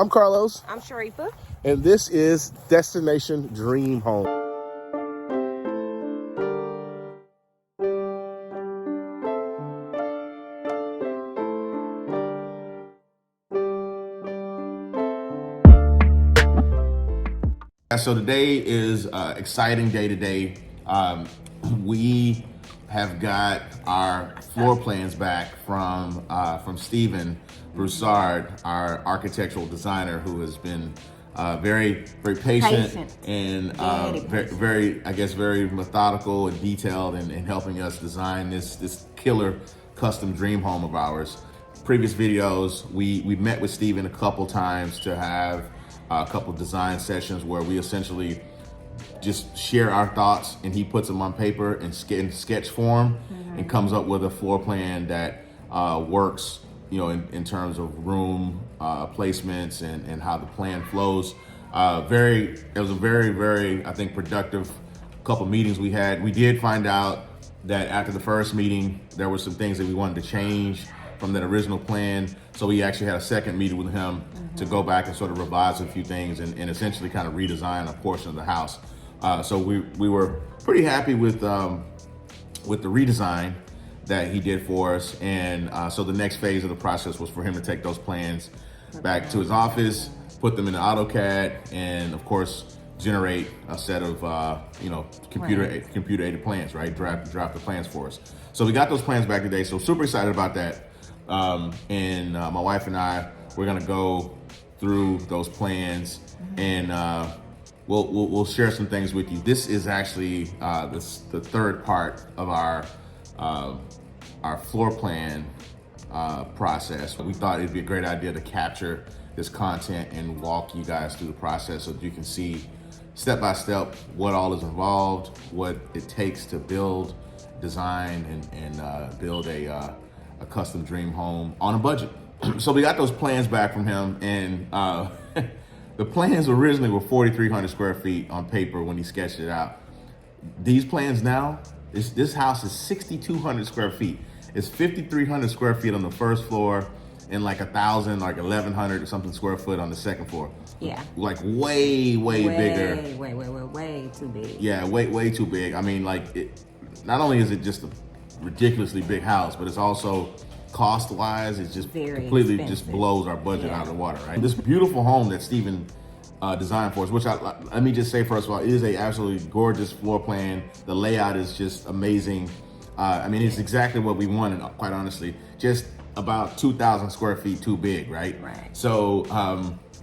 I'm Carlos. I'm Sharifa. And this is Destination Dream Home. So today is an exciting day today. We have got our floor plans back from Stephen Broussard, our architectural designer, who has been very patient. And very methodical and detailed in helping us design this killer custom dream home of ours. Previous videos, we met with Stephen a couple times to have a couple design sessions where we essentially just share our thoughts, and he puts them on paper in sketch form and comes up with a floor plan that works, in terms of room placements and how the plan flows. It was a very, I think, productive couple meetings we had. We did find out that after the first meeting, there were some things that we wanted to change from that original plan. So we actually had a second meeting with him to go back and sort of revise a few things and essentially kind of redesign a portion of the house. So we were pretty happy with the redesign that he did for us. And so the next phase of the process was for him to take those plans back to his office, put them in the AutoCAD, and of course, generate a set of computer aided plans, right? Draft the plans for us. So we got those plans back today. So super excited about that. And my wife and I, we're gonna go through those plans and we'll share some things with you. This is actually the third part of our floor plan process. We thought it'd be a great idea to capture this content and walk you guys through the process so that you can see step by step what all is involved, what it takes to build, design, and build a custom dream home on a budget. So we got those plans back from him, and the plans originally were 4,300 square feet on paper when he sketched it out. These plans now, this house is 6,200 square feet. It's 5,300 square feet on the first floor and like 1,100 or something square foot on the second floor. Yeah. Like way bigger. Way too big. Yeah, way too big. I mean, not only is it just a ridiculously big house, but it's also cost-wise, it's just very completely expensive. Just blows our budget out of the water, right? This beautiful home that Stephen designed for us, which let me just say first of all, it is a absolutely gorgeous floor plan. The layout is just amazing. I mean, it's exactly what we wanted, quite honestly. Just about 2,000 square feet too big, right? Right. So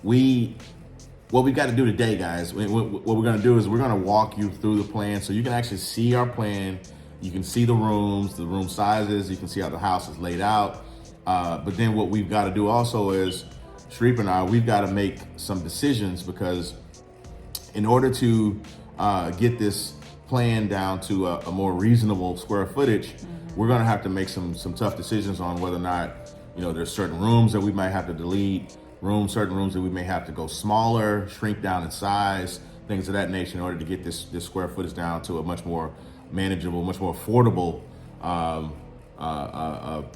what we got to do today, guys, what we're going to do is we're going to walk you through the plan so you can actually see our plan. You can see the room sizes, you can see how the house is laid out. But then what we've got to do also is, Sharifa and I, we've got to make some decisions, because in order to get this plan down to a more reasonable square footage, we're going to have to make some tough decisions on whether or not, there's certain rooms that we might have to delete, certain rooms that we may have to go smaller, shrink down in size, things of that nature, in order to get this square footage down to a much more manageable, much more affordable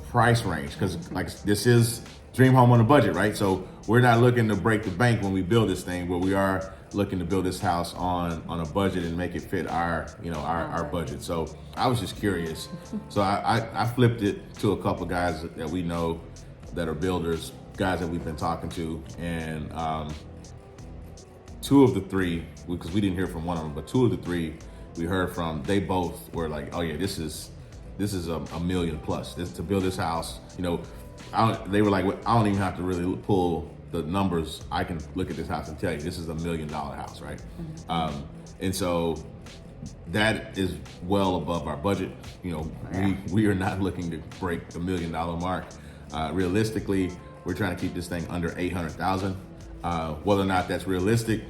price range. Because this is dream home on a budget, right? So we're not looking to break the bank when we build this thing, but we are looking to build this house on a budget and make it fit our budget. So I was just curious. So I flipped it to a couple guys that we know that are builders, guys that we've been talking to, and two of the three, because we didn't hear from one of them, but two of the three we heard from, they both were like, oh yeah, this is a million plus. To build this house, they were like, I don't even have to really pull the numbers. I can look at this house and tell you this is $1 million house, right? And so that is well above our budget. We are not looking to break the $1 million mark. Realistically, we're trying to keep this thing under 800,000. Whether or not that's realistic,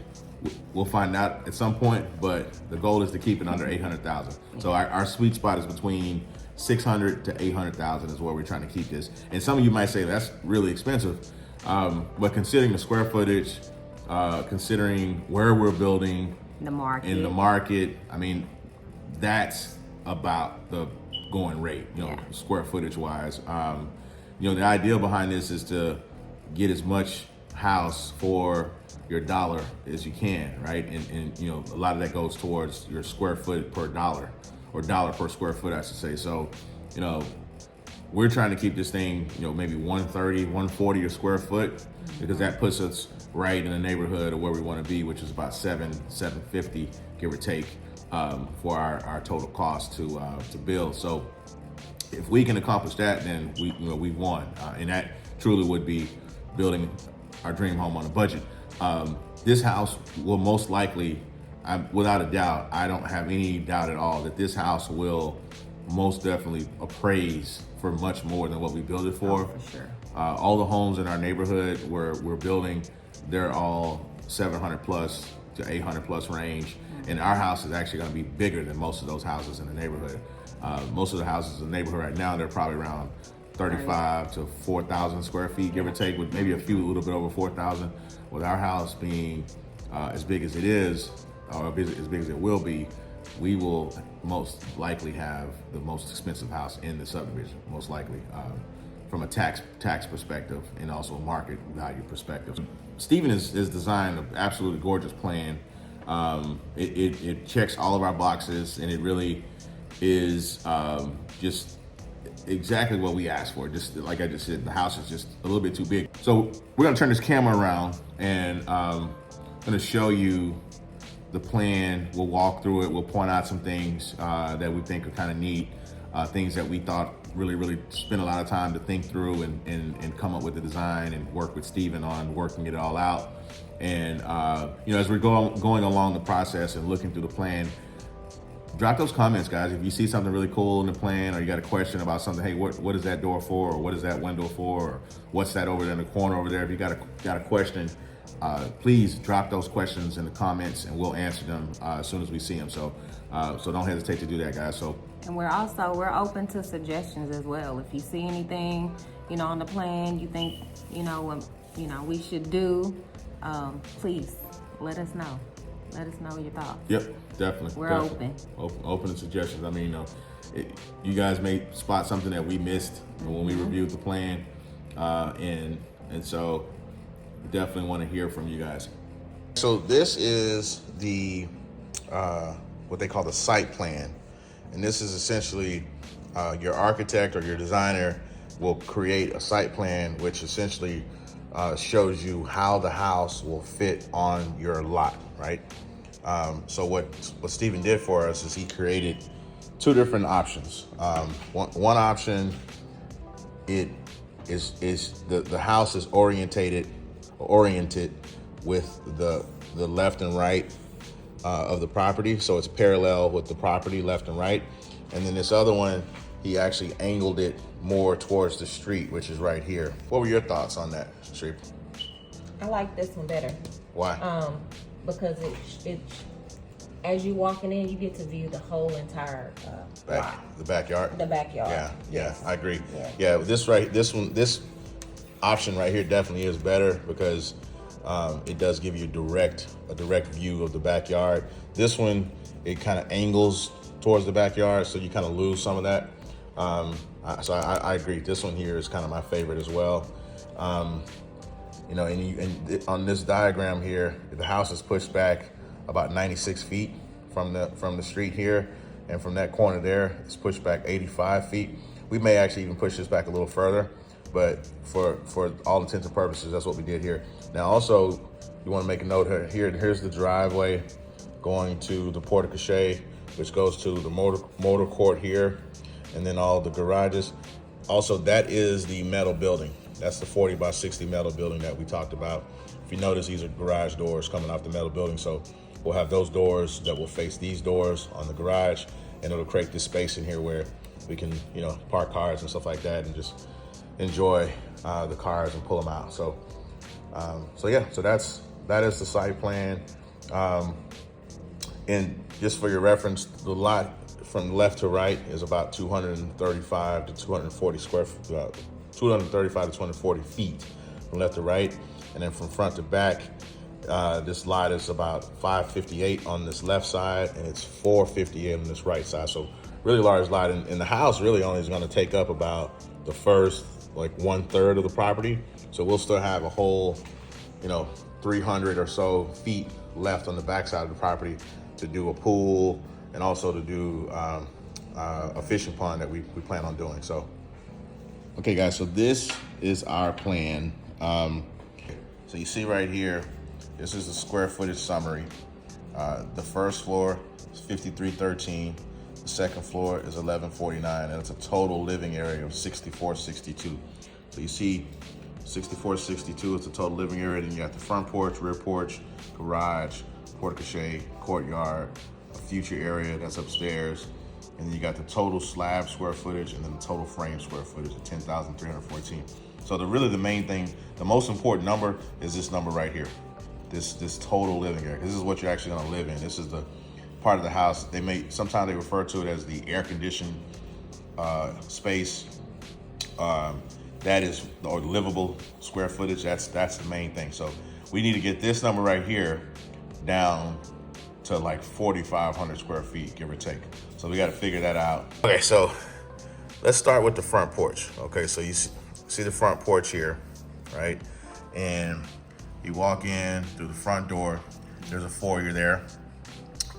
we'll find out at some point, but the goal is to keep it under 800,000. So our sweet spot is between 600 to 800,000 is where we're trying to keep this. And some of you might say that's really expensive, but considering the square footage, considering where we're building, the market, I mean, that's about the going rate, square footage wise. The idea behind this is to get as much house for your dollar as you can, right? And you know, a lot of that goes towards your square foot per dollar, or dollar per square foot, I should say. So, you know, we're trying to keep this thing, you know, maybe 130, 140 a square foot, because that puts us right in the neighborhood of where we want to be, which is about 750, give or take, for our total cost to build. So if we can accomplish that, then we've won, and that truly would be building our dream home on a budget. This house will most likely, without a doubt, I don't have any doubt at all that this house will most definitely appraise for much more than what we built it for. Oh, for sure. All the homes in our neighborhood we're building, they're all 700 plus to 800 plus range. And our house is actually gonna be bigger than most of those houses in the neighborhood. Most of the houses in the neighborhood right now, they're probably around 35 to 4,000 square feet, give or take, with maybe a few a little bit over 4,000. With our house being as big as it is, or as big as it will be, we will most likely have the most expensive house in the subdivision, most likely, from a tax perspective and also a market value perspective. Stephen has designed an absolutely gorgeous plan. It checks all of our boxes, and it really is just exactly what we asked for. Just like I just said, the house is just a little bit too big. So we're gonna turn this camera around, and I'm gonna show you the plan. We'll walk through it. We'll point out some things that we think are kind of neat, things that we thought really spent a lot of time to think through and come up with the design, and work with Stephen on working it all out. And you know, as we're going along the process and looking through the plan, drop those comments, guys. If you see something really cool in the plan, or you got a question about something, hey, what is that door for, or what is that window for, or what's that over there in the corner over there? If you got a question, please drop those questions in the comments, and we'll answer them as soon as we see them. So don't hesitate to do that, guys. So. And we're open to suggestions as well. If you see anything, you know, on the plan you think, we should do, please let us know. Let us know your thoughts. Yep, definitely. We're definitely. Open to suggestions. I mean, you guys may spot something that we missed when we reviewed the plan, and so definitely want to hear from you guys. So this is the what they call the site plan, and this is essentially your architect or your designer will create a site plan, which essentially shows you how the house will fit on your lot, right? So what Stephen did for us is he created two different options. One option, it is the house is oriented with the left and right of the property, so it's parallel with the property, left and right. And then this other one, he actually angled it more towards the street, which is right here. What were your thoughts on that, Streep? I like this one better. Why? Because it as you walking in, you get to view the whole entire lot. The backyard. The backyard. Yeah, Yes. I agree. Yeah. This option right here definitely is better, because it does give you a direct view of the backyard. This one, it kind of angles towards the backyard, so you kind of lose some of that. So I agree. This one here is kind of my favorite as well. And on this diagram here, the house is pushed back about 96 feet from the street here, and from that corner there, it's pushed back 85 feet. We may actually even push this back a little further, but for all intents and purposes, that's what we did here. Now, also, you want to make a note here. Here's the driveway going to the porte cochere, which goes to the motor court here, and then all the garages. Also, that is the metal building. That's the 40 by 60 metal building that we talked about. If you notice, these are garage doors coming off the metal building. So we'll have those doors that will face these doors on the garage, and it'll create this space in here where we can, park cars and stuff like that, and just enjoy the cars and pull them out. So that is the site plan. And just for your reference, the lot from left to right is about 235 to 240 235 to 240 feet from left to right. And then from front to back, this lot is about 558 on this left side, and it's 458 on this right side. So really large lot. And the house really only is going to take up about the first, like 1/3 of the property. So we'll still have a whole 300 or so feet left on the backside of the property to do a pool and also to do a fishing pond that we plan on doing. So, okay, guys, so this is our plan. So you see right here, this is the square footage summary. The first floor is 5313. The second floor is 1149, and it's a total living area of 6462. So you see 6462 is the total living area. Then you got the front porch, rear porch, garage, porte-cochere, courtyard, a future area that's upstairs, and then you got the total slab square footage and then the total frame square footage of 10,314. So the main thing, the most important number is this number right here. This total living area. This is what you're actually gonna live in. This is the part of the house. Sometimes they refer to it as the air conditioned space. That is, or livable square footage. That's the main thing. So we need to get this number right here down to like 4,500 square feet, give or take. So we got to figure that out. Okay, so let's start with the front porch. Okay, so you see the front porch here, right? And you walk in through the front door. There's a foyer there.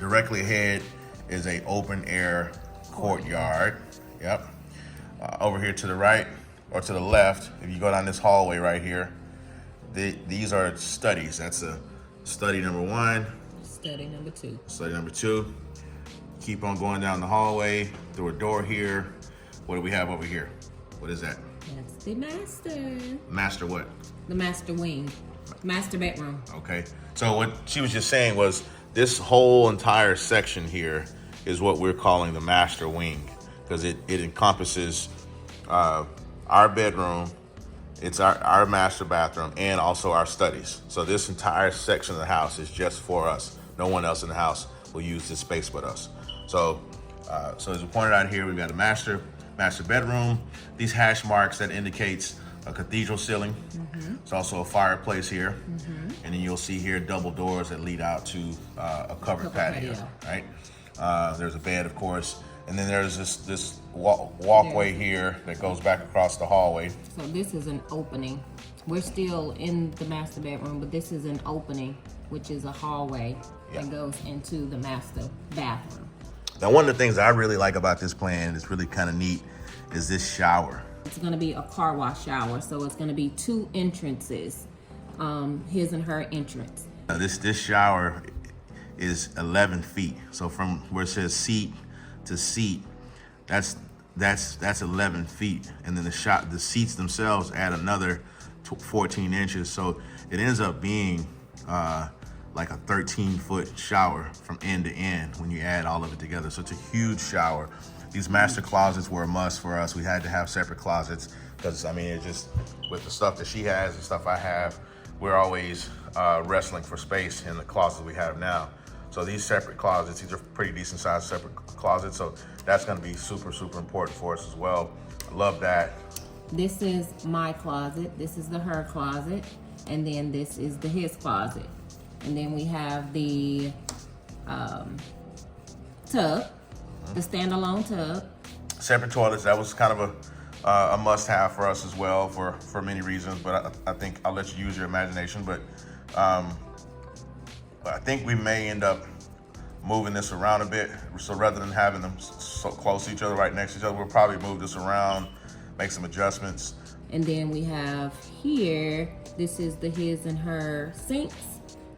Directly ahead is a open air courtyard. Yep. Over here to the right or to the left, if you go down this hallway right here, these are studies. That's a study number 1. Study number 2. Study number 2. Keep on going down the hallway through a door here. What do we have over here? What is that? That's the master. Master what? The master wing. Master bedroom. Okay. So what she was just saying was this whole entire section here is what we're calling the master wing, because it encompasses our bedroom, it's our master bathroom, and also our studies. So this entire section of the house is just for us. No one else in the house will use this space but us. So as we pointed out here, we've got a master bedroom. These hash marks, that indicates a cathedral ceiling. Mm-hmm. It's also a fireplace here. Mm-hmm. And then you'll see here double doors that lead out to a covered patio, right? There's a bed, of course. And then there's this walkway here that goes back across the hallway. So this is an opening. We're still in the master bedroom, but this is an opening, which is a hallway that goes into the master bathroom. Now, one of the things I really like about this plan, is really kind of neat, is this shower. It's gonna be a car wash shower, so it's gonna be 2 entrances, his and her entrance. This shower is 11 feet. So from where it says seat to seat, that's 11 feet. And then the seats themselves add another 14 inches. So it ends up being like a 13-foot shower from end to end when you add all of it together. So it's a huge shower. These master closets were a must for us. We had to have separate closets because, I mean, it just, with the stuff that she has and stuff I have, we're always wrestling for space in the closet we have now. So these separate closets, these are pretty decent sized separate closets. So that's gonna be super, super important for us as well. I love that. This is my closet, this is the her closet, and then this is the his closet. And then we have the tub, the standalone tub. Separate toilets, that was kind of a must-have for us as well for many reasons, but I think I'll let you use your imagination. But I think we may end up moving this around a bit. So rather than having them so close to each other, right next to each other, we'll probably move this around, make some adjustments. And then we have here, this is the his and her sinks.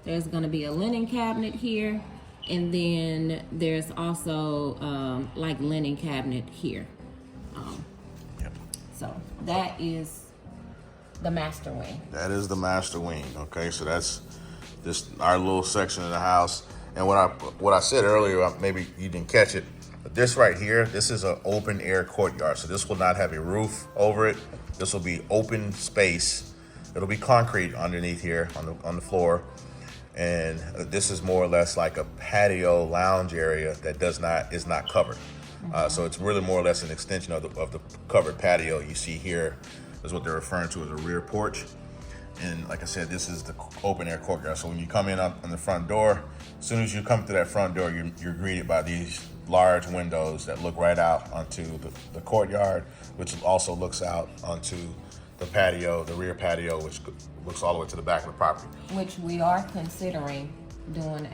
There's gonna be a linen cabinet here. And then there's also like linen cabinet here. So that is the master wing. That is the master wing. Okay, so that's just our little section of the house. And what I said earlier, maybe you didn't catch it, but this right here, this is an open air courtyard. So this will not have a roof over it. This will be open space. It'll be concrete underneath here on the floor. And this is more or less like a patio lounge area that is not covered. So it's really more or less an extension of the covered patio you see here. Is what they're referring to as a rear porch. And like I said, this is the open air courtyard. So when you come in on the front door, as soon as you come through that front door, you're greeted by these large windows that look right out onto the courtyard, which also looks out onto the patio, the rear patio, which looks all the way to the back of the property. Which we are considering doing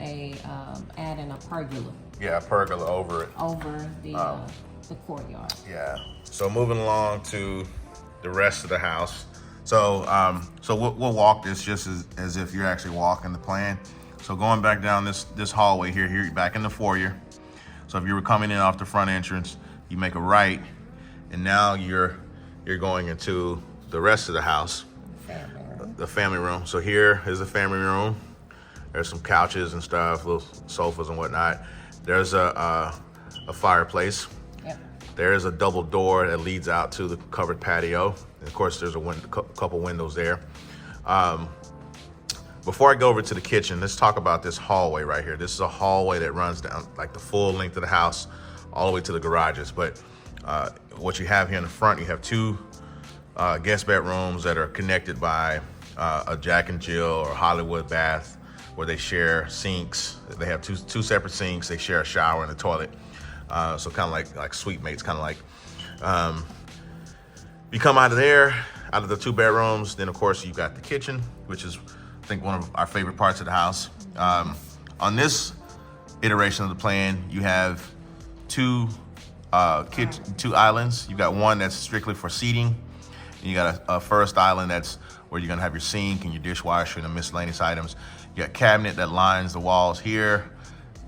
adding a pergola Yeah, a pergola over it. over the courtyard. Yeah. So moving along to the rest of the house. So we'll walk this just as if you're actually walking the plan. So going back down this hallway here, you're back in the foyer. So if you were coming in off the front entrance, you make a right, and now you're going into the rest of the house, the family room. So here is the family room. There's some couches and stuff, little sofas and whatnot. There's a fireplace. Yep. There is a double door that leads out to the covered patio. And of course, there's a couple windows there. Before I go over to the kitchen, let's talk about this hallway right here. This is a hallway that runs down like the full length of the house, all the way to the garages. But what you have here in the front, you have two guest bedrooms that are connected by a Jack and Jill or Hollywood bath, where they share sinks. They have two separate sinks. They share a shower and a toilet. So kind of like suite mates, kind of like. You come out of there, out of the two bedrooms, then of course you've got the kitchen, which is I think one of our favorite parts of the house. On this iteration of the plan, you have two islands. You got one that's strictly for seating, and you got a first island that's where you're gonna have your sink and your dishwasher and the miscellaneous items. You got a cabinet that lines the walls here,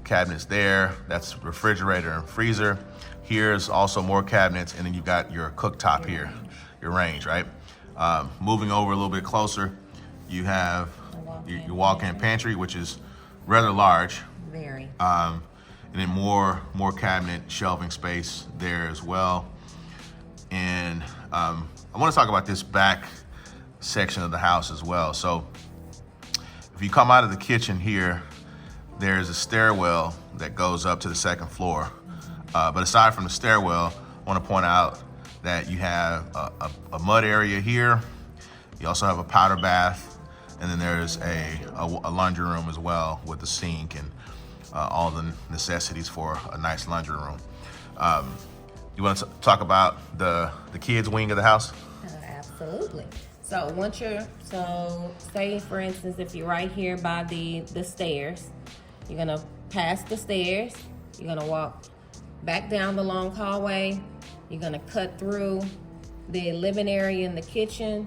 cabinets there, that's refrigerator and freezer. Here's also more cabinets, and then you've got your cooktop here, your range, right? Moving over a little bit closer, you have your walk-in pantry, which is rather large. Very. And then more cabinet shelving space there as well. And I want to talk about this back section of the house as well. So if you come out of the kitchen here, there's a stairwell that goes up to the second floor. But aside from the stairwell, I want to point out that you have a mud area here. You also have a powder bath, and then there's a laundry room as well with a sink and all the necessities for a nice laundry room. You want to talk about the kids' wing of the house? Absolutely. So say for instance, if you're right here by the stairs, you're gonna pass the stairs, you're gonna walk back down the long hallway, you're gonna cut through the living area and the kitchen,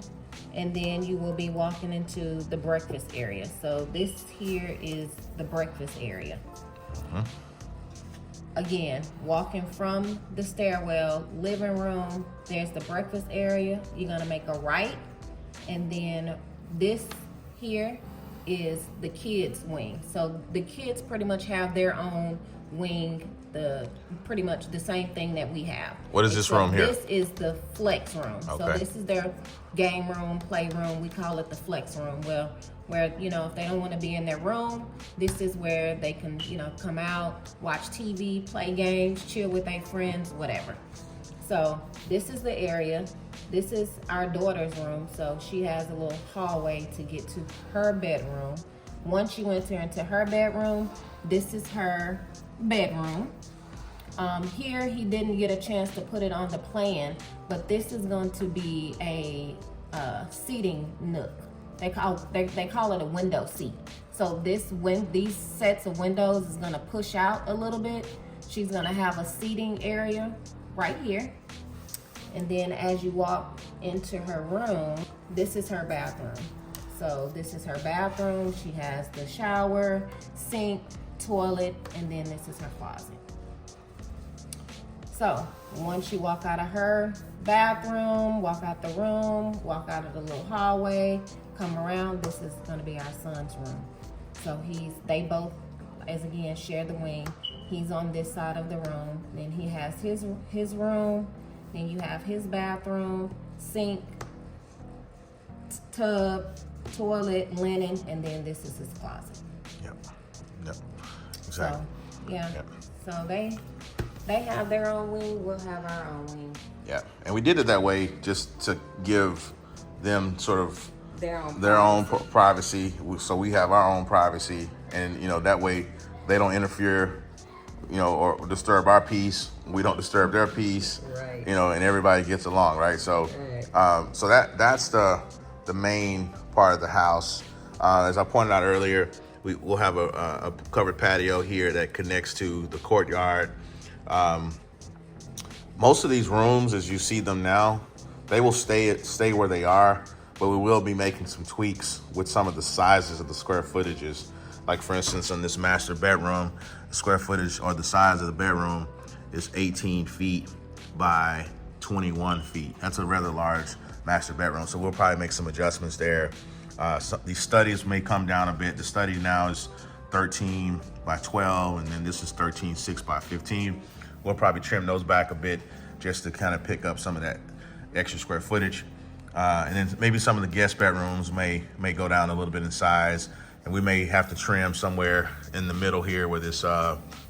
and then you will be walking into the breakfast area. So this here is the breakfast area. Again, walking from the stairwell, living room, there's the breakfast area. You're gonna make a right, and then this here is the kids' wing. So the kids pretty much have their own wing, pretty much the same thing that we have. What is this room here? This is the flex room. So Okay. this is their game room, play room. We call it the flex room. Well, where, if they don't want to be in their room, this is where they can, come out, watch TV, play games, chill with their friends, whatever. So this is the area. This is our daughter's room. So she has a little hallway to get to her bedroom. Once you enter into her bedroom, this is her bedroom. Here he didn't get a chance to put it on the plan, but this is going to be a seating nook. They call it a window seat. So these sets of windows is gonna push out a little bit. She's gonna have a seating area right here. And then as you walk into her room, this is her bathroom. So this is her bathroom. She has the shower, sink, toilet, and then this is her closet. So once you walk out of her bathroom, walk out the room, walk out of the little hallway, come around, this is gonna be our son's room. So they both, as again, share the wing. He's on this side of the room. Then he has his room. Then you have his bathroom, sink, tub, toilet, linen, and then this is his closet. Yep. Exactly. So, yeah. Yep. So they have their own wing, we'll have our own wing. Yeah, and we did it that way just to give them sort of Their own privacy. So we have our own privacy, and that way they don't interfere, or disturb our peace. We don't disturb their peace. Right. And everybody gets along, right? So, Right. So that's the main part of the house. As I pointed out earlier, we'll have a covered patio here that connects to the courtyard. Most of these rooms, as you see them now, they will stay where they are, but we will be making some tweaks with some of the sizes of the square footages. Like for instance, on this master bedroom, the square footage or the size of the bedroom is 18 feet by 21 feet. That's a rather large master bedroom. So we'll probably make some adjustments there. These studies may come down a bit. The study now is 13 by 12, and then this is 13.6 by 15. We'll probably trim those back a bit just to kind of pick up some of that extra square footage. And then maybe some of the guest bedrooms may go down a little bit in size, and we may have to trim somewhere in the middle here where this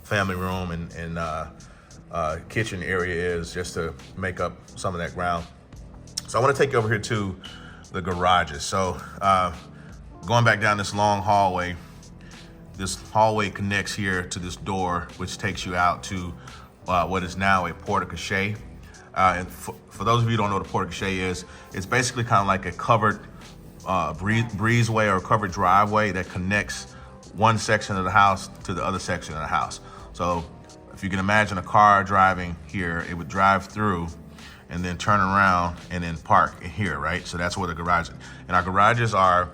family room and kitchen area is, just to make up some of that ground. So I want to take you over here to the garages. So going back down this long hallway, this hallway connects here to this door, which takes you out to what is now a porte-cochere. And for those of you who don't know what a porte-cochere is, it's basically kind of like a covered breezeway or covered driveway that connects one section of the house to the other section of the house. So if you can imagine a car driving here, it would drive through and then turn around and then park here, right? So that's where the garage is. And our garages are,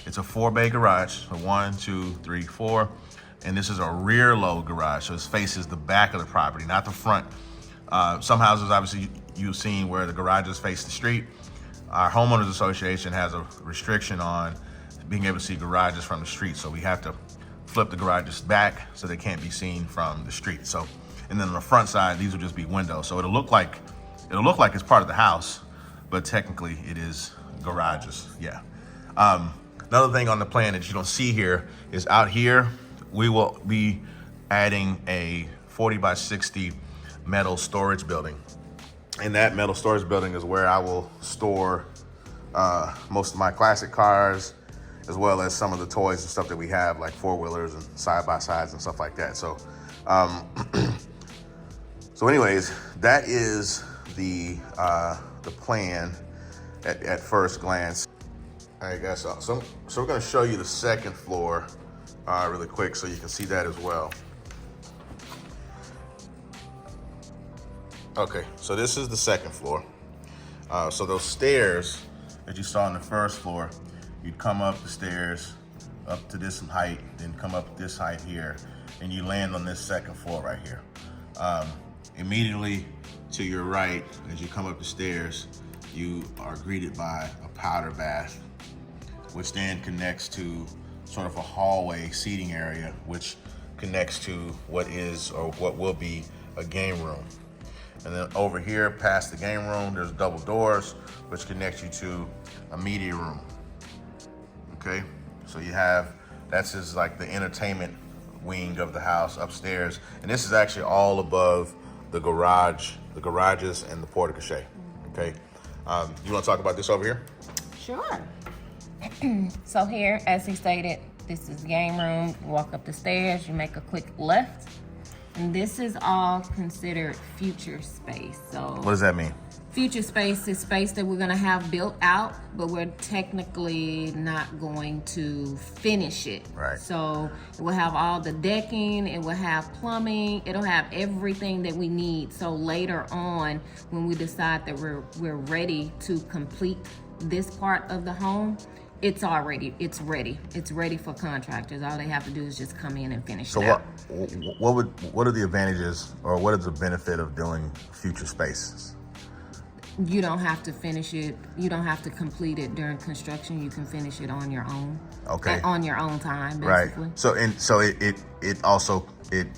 it's a 4-bay garage, so 1, 2, 3, 4. And this is a rear load garage, so it faces the back of the property, not the front. Some houses, obviously, you've seen where the garages face the street. Our homeowners association has a restriction on being able to see garages from the street, so we have to flip the garages back so they can't be seen from the street. So, and then on the front side, these will just be windows. So it'll look like it's part of the house, but technically it is garages. Yeah. Another thing on the plan that you don't see here is out here, we will be adding a 40 by 60 metal storage building. And that metal storage building is where I will store most of my classic cars, as well as some of the toys and stuff that we have, like 4-wheelers and side-by-sides and stuff like that. So, so anyways, that is the plan at first glance. All right, guys, so we're gonna show you the second floor really quick so you can see that as well. Okay, so this is the second floor. So those stairs that you saw on the first floor, you'd come up the stairs up to this height, then come up this height here, and you land on this second floor right here. Immediately to your right, as you come up the stairs, you are greeted by a powder bath, which then connects to sort of a hallway seating area, which connects to what is or what will be a game room. And then over here, past the game room, there's double doors, which connects you to a media room. Okay, so you have, that's just like the entertainment wing of the house upstairs. And this is actually all above the garages and the porte-cochere. Okay, you want to talk about this over here? Sure. So here, as he stated, this is the game room. You walk up the stairs, you make a quick left, and this is all considered future space. So What does that mean? future space is space that we're gonna have built out, but we're technically not going to finish it. Right. So it will have all the decking, it will have plumbing, it'll have everything that we need. So later on, when we decide that we're ready to complete this part of the home, it's ready. It's ready for contractors. All they have to do is just come in and finish So it out. what are the advantages, or what is the benefit of doing future spaces? You don't have to finish it. You don't have to complete it during construction. You can finish it on your own. Okay. On your own time, basically. Right. So it also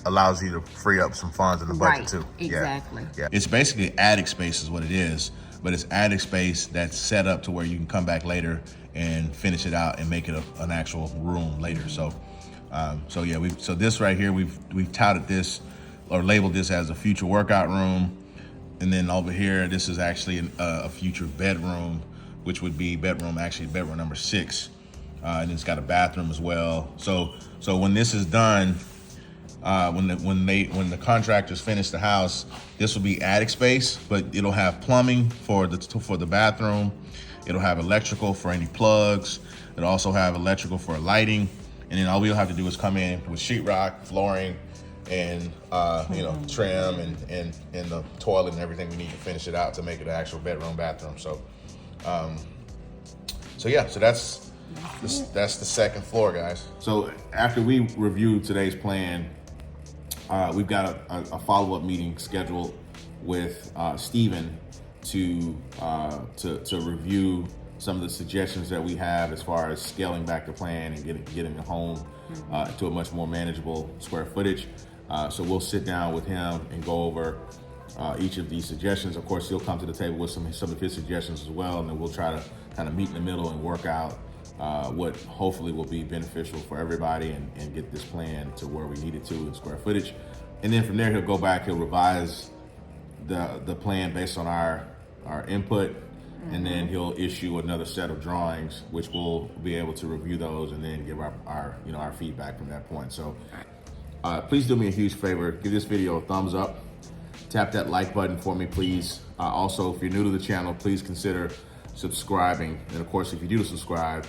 allows you to free up some funds in the budget Right, too. exactly. Yeah. It's basically attic space is what it is, but it's attic space that's set up to where you can come back later and finish it out and make it an actual room later. So, so this right here, we've touted this or labeled this as a future workout room. And then over here, this is actually a future bedroom, which would be bedroom number 6. And it's got a bathroom as well. So when this is done, when the contractors finish the house, this will be attic space, but it'll have plumbing for the bathroom. It'll have electrical for any plugs. It'll also have electrical for lighting. And then all we'll have to do is come in with sheetrock, flooring, and trim and the toilet and everything we need to finish it out to make it an actual bedroom, bathroom. So that's the second floor, guys. So after we review today's plan, we've got a follow-up meeting scheduled with Steven to review some of the suggestions that we have as far as scaling back the plan and getting the home to a much more manageable square footage. So we'll sit down with him and go over each of these suggestions. Of course, he'll come to the table with some of his suggestions as well, and then we'll try to kind of meet in the middle and work out what hopefully will be beneficial for everybody and get this plan to where we need it to in square footage. And then from there, he'll go back, he'll revise the plan based on our input, and then he'll issue another set of drawings, which we'll be able to review those and then give our feedback from that point. So please do me a huge favor, give this video a thumbs up, tap that like button for me, please. Also, if you're new to the channel, please consider subscribing. And of course, if you do subscribe,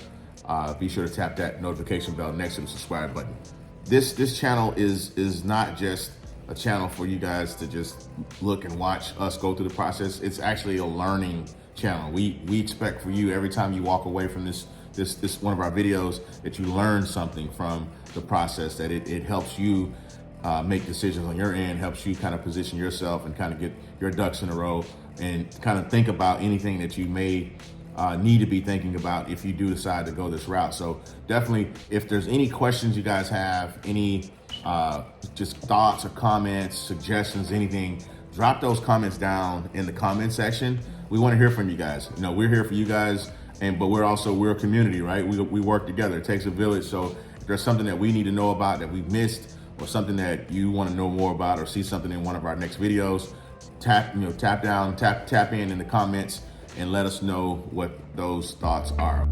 be sure to tap that notification bell next to the subscribe button. This channel is not just a channel for you guys to just look and watch us go through the process. It's actually a learning channel. We expect for you, every time you walk away from this one of our videos, that you learn something from the process, that it helps you make decisions on your end, helps you kind of position yourself and kind of get your ducks in a row and kind of think about anything that you may need to be thinking about if you do decide to go this route. So definitely, if there's any questions you guys have, any just thoughts or comments, suggestions, anything, drop those comments down in the comment section. We want to hear from you guys. We're here for you guys, but we're a community, right? We work together. It takes a village. So if there's something that we need to know about that we've missed, or something that you want to know more about, or see something in one of our next videos, tap in the comments and let us know what those thoughts are.